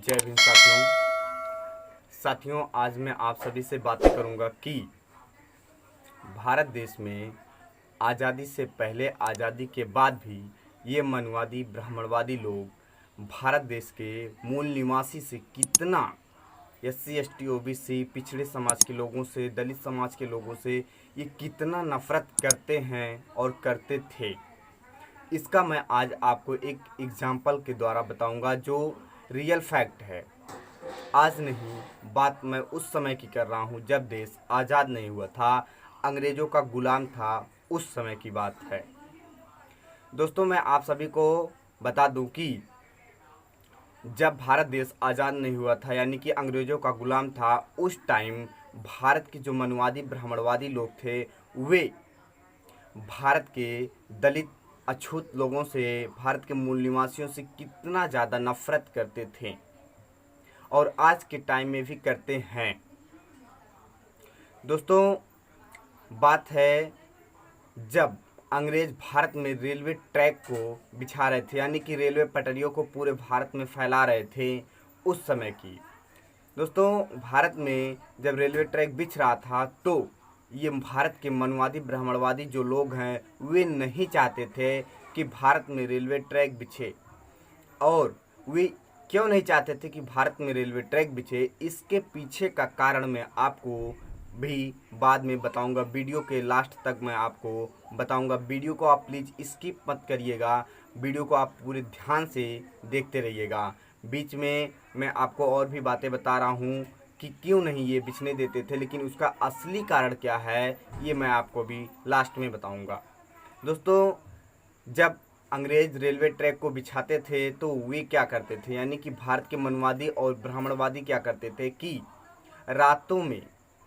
जय भीम साथियों, आज मैं आप सभी से बातें करूंगा कि भारत देश में आज़ादी से पहले, आज़ादी के बाद भी ये मनवादी, ब्राह्मणवादी लोग भारत देश के मूल निवासी से कितना SC ST OBC पिछड़े समाज के लोगों से, दलित समाज के लोगों से ये कितना नफरत करते हैं और करते थे। इसका मैं आज आपको एक एग्जाम्पल के द्वारा बताऊंगा जो रियल फैक्ट है। आज नहीं, बात मैं उस समय की कर रहा हूं जब देश आज़ाद नहीं हुआ था, अंग्रेज़ों का गुलाम था, उस समय की बात है। दोस्तों, मैं आप सभी को बता दूं कि जब भारत देश आज़ाद नहीं हुआ था, यानी कि अंग्रेज़ों का गुलाम था, उस टाइम भारत के जो मनवादी, ब्राह्मणवादी लोग थे, वे भारत के दलित, अछूत लोगों से, भारत के मूल निवासियों से कितना ज़्यादा नफरत करते थे और आज के टाइम में भी करते हैं। दोस्तों, बात है जब अंग्रेज भारत में रेलवे ट्रैक को बिछा रहे थे, यानी कि रेलवे पटरियों को पूरे भारत में फैला रहे थे, उस समय की। दोस्तों, भारत में जब रेलवे ट्रैक बिछ रहा था तो ये भारत के मनवादी, ब्राह्मणवादी जो लोग हैं वे नहीं चाहते थे कि भारत में रेलवे ट्रैक बिछे। और वे क्यों नहीं चाहते थे कि भारत में रेलवे ट्रैक बिछे, इसके पीछे का कारण मैं आपको भी बाद में बताऊंगा। वीडियो के लास्ट तक मैं आपको बताऊंगा। वीडियो को आप प्लीज़ स्किप मत करिएगा, वीडियो को आप पूरे ध्यान से देखते रहिएगा। बीच में मैं आपको और भी बातें बता रहा हूँ कि क्यों नहीं ये बिछने देते थे, लेकिन उसका असली कारण क्या है ये मैं आपको भी लास्ट में बताऊंगा। दोस्तों, जब अंग्रेज रेलवे ट्रैक को बिछाते थे तो वे क्या करते थे, यानी कि भारत के मनवादी और ब्राह्मणवादी क्या करते थे कि रातों में,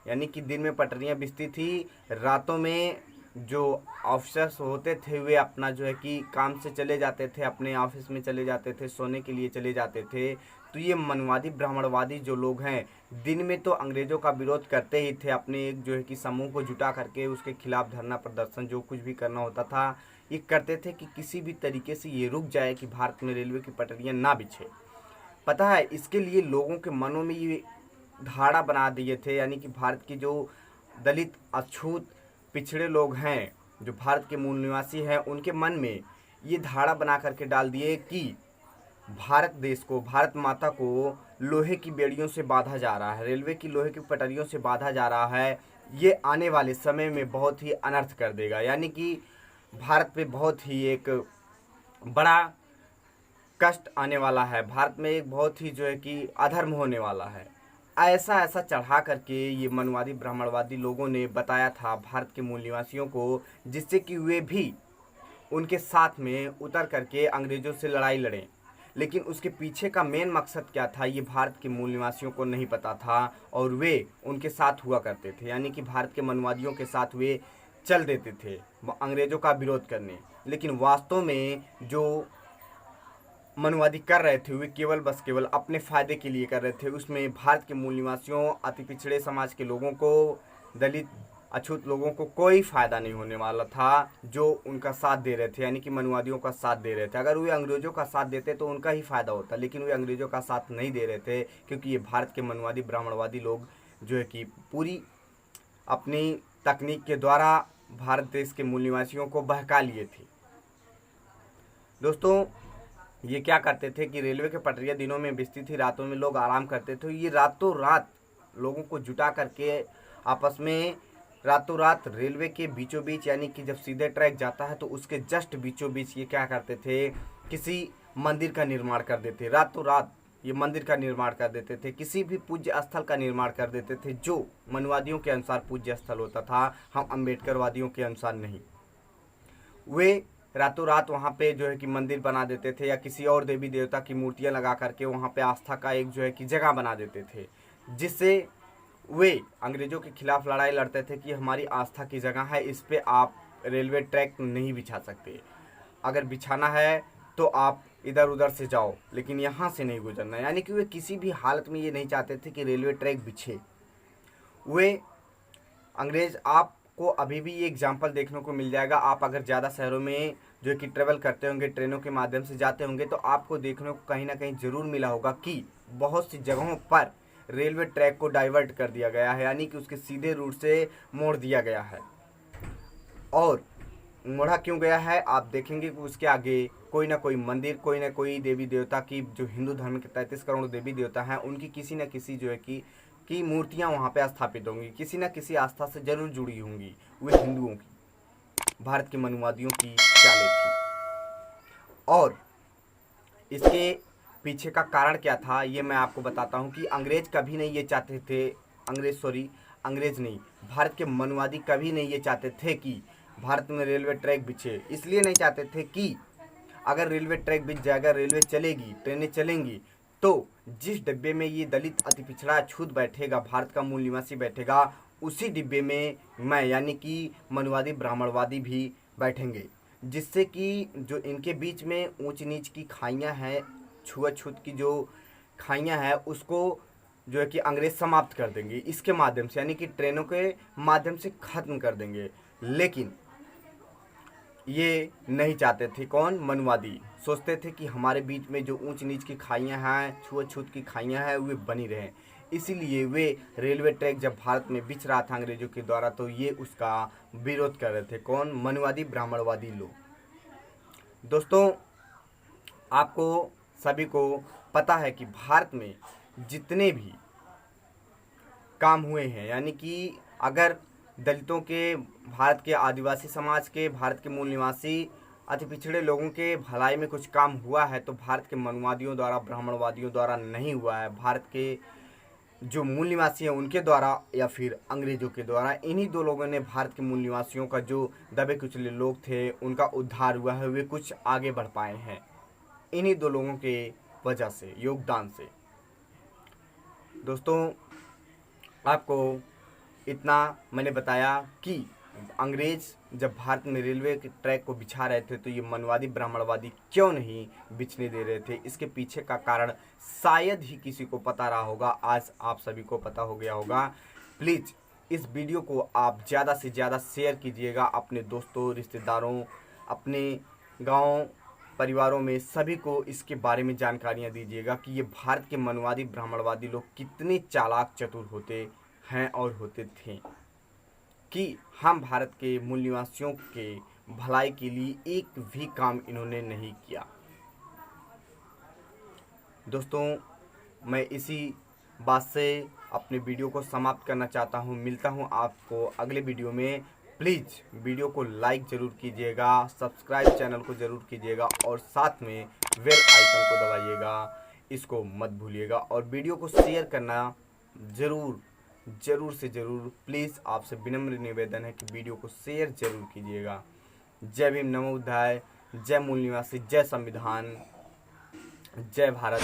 यानी कि दिन में पटरियां बिछती थी, रातों में जो ऑफिसर्स होते थे वे अपना जो है कि काम से चले जाते थे, अपने ऑफिस में चले जाते थे, सोने के लिए चले जाते थे। तो ये मनवादी, ब्राह्मणवादी जो लोग हैं दिन में तो अंग्रेज़ों का विरोध करते ही थे, अपने एक जो है कि समूह को जुटा करके उसके खिलाफ धरना प्रदर्शन जो कुछ भी करना होता था ये करते थे कि किसी भी तरीके से ये रुक जाए कि भारत में रेलवे की पटरियां ना बिछे। पता है, इसके लिए लोगों के मनों में ये धारणा बना दिए थे, यानी कि भारत की जो दलित, अछूत, पिछड़े लोग हैं, जो भारत के मूल निवासी हैं, उनके मन में ये धारणा बना करके डाल दिए कि भारत देश को, भारत माता को लोहे की बेड़ियों से बांधा जा रहा है, रेलवे की लोहे की पटरियों से बांधा जा रहा है। ये आने वाले समय में बहुत ही अनर्थ कर देगा, यानी कि भारत पे बहुत ही एक बड़ा कष्ट आने वाला है, भारत में एक बहुत ही जो है कि अधर्म होने वाला है। ऐसा चढ़ा करके ये मनवादी, ब्राह्मणवादी लोगों ने बताया था भारत के मूल निवासियों को, जिससे कि वे भी उनके साथ में उतर करके अंग्रेज़ों से लड़ाई लड़ें। लेकिन उसके पीछे का मेन मकसद क्या था ये भारत के मूल निवासियों को नहीं पता था और वे उनके साथ हुआ करते थे, यानी कि भारत के मनवादियों के साथ वे चल देते थे अंग्रेज़ों का विरोध करने। लेकिन वास्तव में जो मनवादी कर रहे थे वे केवल अपने फ़ायदे के लिए कर रहे थे। उसमें भारत के मूल निवासियों, अति पिछड़े समाज के लोगों को, दलित, अछूत लोगों को कोई फ़ायदा नहीं होने वाला था जो उनका साथ दे रहे थे, यानी कि मनवादियों का साथ दे रहे थे। अगर वे अंग्रेज़ों का साथ देते तो उनका ही फ़ायदा होता, लेकिन वे अंग्रेज़ों का साथ नहीं दे रहे थे क्योंकि ये भारत के मनवादी, ब्राह्मणवादी लोग जो है कि पूरी अपनी तकनीक के द्वारा भारत देश के मूल निवासियों को बहका लिए थे। दोस्तों, ये क्या करते थे कि रेलवे के पटरियां दिनों में बिछती थी, रातों में लोग आराम करते थे। ये रातों रात लोगों को जुटा करके आपस में रातों रात रेलवे के बीचों बीच, यानी कि जब सीधे ट्रैक जाता है तो उसके जस्ट बीचों बीच ये क्या करते थे, किसी मंदिर का निर्माण कर देते। रातों रात ये मंदिर का निर्माण कर देते थे, किसी भी पूज्य स्थल का निर्माण कर देते थे जो मनवादियों के अनुसार पूज्य स्थल होता था, हम अम्बेडकरवादियों के अनुसार नहीं। वे रातों रात वहाँ पे जो है कि मंदिर बना देते थे या किसी और देवी देवता की मूर्तियाँ लगा करके वहाँ पे आस्था का एक जो है कि जगह बना देते थे, जिससे वे अंग्रेज़ों के खिलाफ लड़ाई लड़ते थे कि हमारी आस्था की जगह है, इस पे आप रेलवे ट्रैक नहीं बिछा सकते, अगर बिछाना है तो आप इधर उधर से जाओ, लेकिन यहाँ से नहीं गुजरना। यानी कि वे किसी भी हालत में ये नहीं चाहते थे कि रेलवे ट्रैक बिछे। वे अंग्रेज़ आप आपको अभी भी ये एग्जाम्पल देखने को मिल जाएगा। आप अगर ज़्यादा शहरों में जो है कि ट्रेवल करते होंगे, ट्रेनों के माध्यम से जाते होंगे, तो आपको देखने को कहीं ना कहीं ज़रूर मिला होगा कि बहुत सी जगहों पर रेलवे ट्रैक को डाइवर्ट कर दिया गया है, यानी कि उसके सीधे रूट से मोड़ दिया गया है। और मोड़ा क्यों गया है, आप देखेंगे कि उसके आगे कोई ना कोई मंदिर, कोई ना कोई देवी देवता की, जो हिंदू धर्म के 33 करोड़ देवी देवता हैं, उनकी किसी न किसी जो है कि मूर्तियां वहां पे स्थापित होंगी, किसी न किसी आस्था से जरूर जुड़ी होंगी। वे हिंदुओं की, भारत के मनुवादियों की चालें थी। और इसके पीछे का कारण क्या था, ये मैं आपको बताता हूँ कि अंग्रेज कभी नहीं ये चाहते थे, अंग्रेज नहीं, भारत के मनुवादी कभी नहीं ये चाहते थे कि भारत में रेलवे ट्रैक बिछे। इसलिए नहीं चाहते थे कि अगर रेलवे ट्रैक बिछ जाएगा, रेलवे चलेगी, ट्रेनें चलेंगी, तो जिस डिब्बे में ये दलित अति पिछड़ा छूत बैठेगा, भारत का मूल निवासी बैठेगा, उसी डिब्बे में मैं यानी कि मनुवादी ब्राह्मणवादी भी बैठेंगे, जिससे कि जो इनके बीच में ऊंच नीच की खाइयाँ हैं, छुआछूत की जो खाइयाँ हैं, उसको जो है कि अंग्रेज समाप्त कर देंगे इसके माध्यम से, यानी कि ट्रेनों के माध्यम से खत्म कर देंगे। लेकिन ये नहीं चाहते थे, कौन, मनुवादी। सोचते थे कि हमारे बीच में जो ऊंच नीच की खाइयाँ हैं, छुआछूत की खाइयाँ हैं, वे बनी रहें। इसीलिए वे रेलवे ट्रैक जब भारत में बिछ रहा था अंग्रेजों के द्वारा, तो ये उसका विरोध कर रहे थे, कौन, मनुवादी ब्राह्मणवादी लोग। दोस्तों, आपको सभी को पता है कि भारत में जितने भी काम हुए हैं, यानी कि अगर दलितों के, भारत के आदिवासी समाज के, भारत के मूल निवासी अति पिछड़े लोगों के भलाई में कुछ काम हुआ है, तो भारत के मनुवादियों द्वारा, ब्राह्मणवादियों द्वारा नहीं हुआ है। भारत के जो मूल निवासी हैं उनके द्वारा या फिर अंग्रेजों के द्वारा, इन्हीं दो लोगों ने भारत के मूल निवासियों का, जो दबे कुचले लोग थे, उनका उद्धार हुआ है, वे कुछ आगे बढ़ पाए हैं इन्हीं दो लोगों के वजह से, योगदान से। दोस्तों, आपको इतना मैंने बताया कि अंग्रेज जब भारत में रेलवे के ट्रैक को बिछा रहे थे, तो ये मनवादी ब्राह्मणवादी क्यों नहीं बिछने दे रहे थे। इसके पीछे का कारण शायद ही किसी को पता रहा होगा, आज आप सभी को पता हो गया होगा। प्लीज़ इस वीडियो को आप ज़्यादा से ज़्यादा शेयर कीजिएगा अपने दोस्तों, रिश्तेदारों, अपने गाँव परिवारों में, सभी को इसके बारे में जानकारियाँ दीजिएगा कि ये भारत के मनवादी ब्राह्मणवादी लोग कितने चालाक चतुर होते हैं और होते थे, कि हम भारत के मूल निवासियों के भलाई के लिए एक भी काम इन्होंने नहीं किया। दोस्तों, मैं इसी बात से अपने वीडियो को समाप्त करना चाहता हूँ। मिलता हूँ आपको अगले वीडियो में। प्लीज़ वीडियो को लाइक ज़रूर कीजिएगा, सब्सक्राइब चैनल को ज़रूर कीजिएगा और साथ में बेल आइकन को दबाइएगा, इसको मत भूलिएगा। और वीडियो को शेयर करना ज़रूर से ज़रूर, प्लीज़ आपसे विनम्र निवेदन है कि वीडियो को शेयर ज़रूर कीजिएगा। जय भीम, नमो बुद्धाय, जय मूल निवासी, जय संविधान, जय भारत।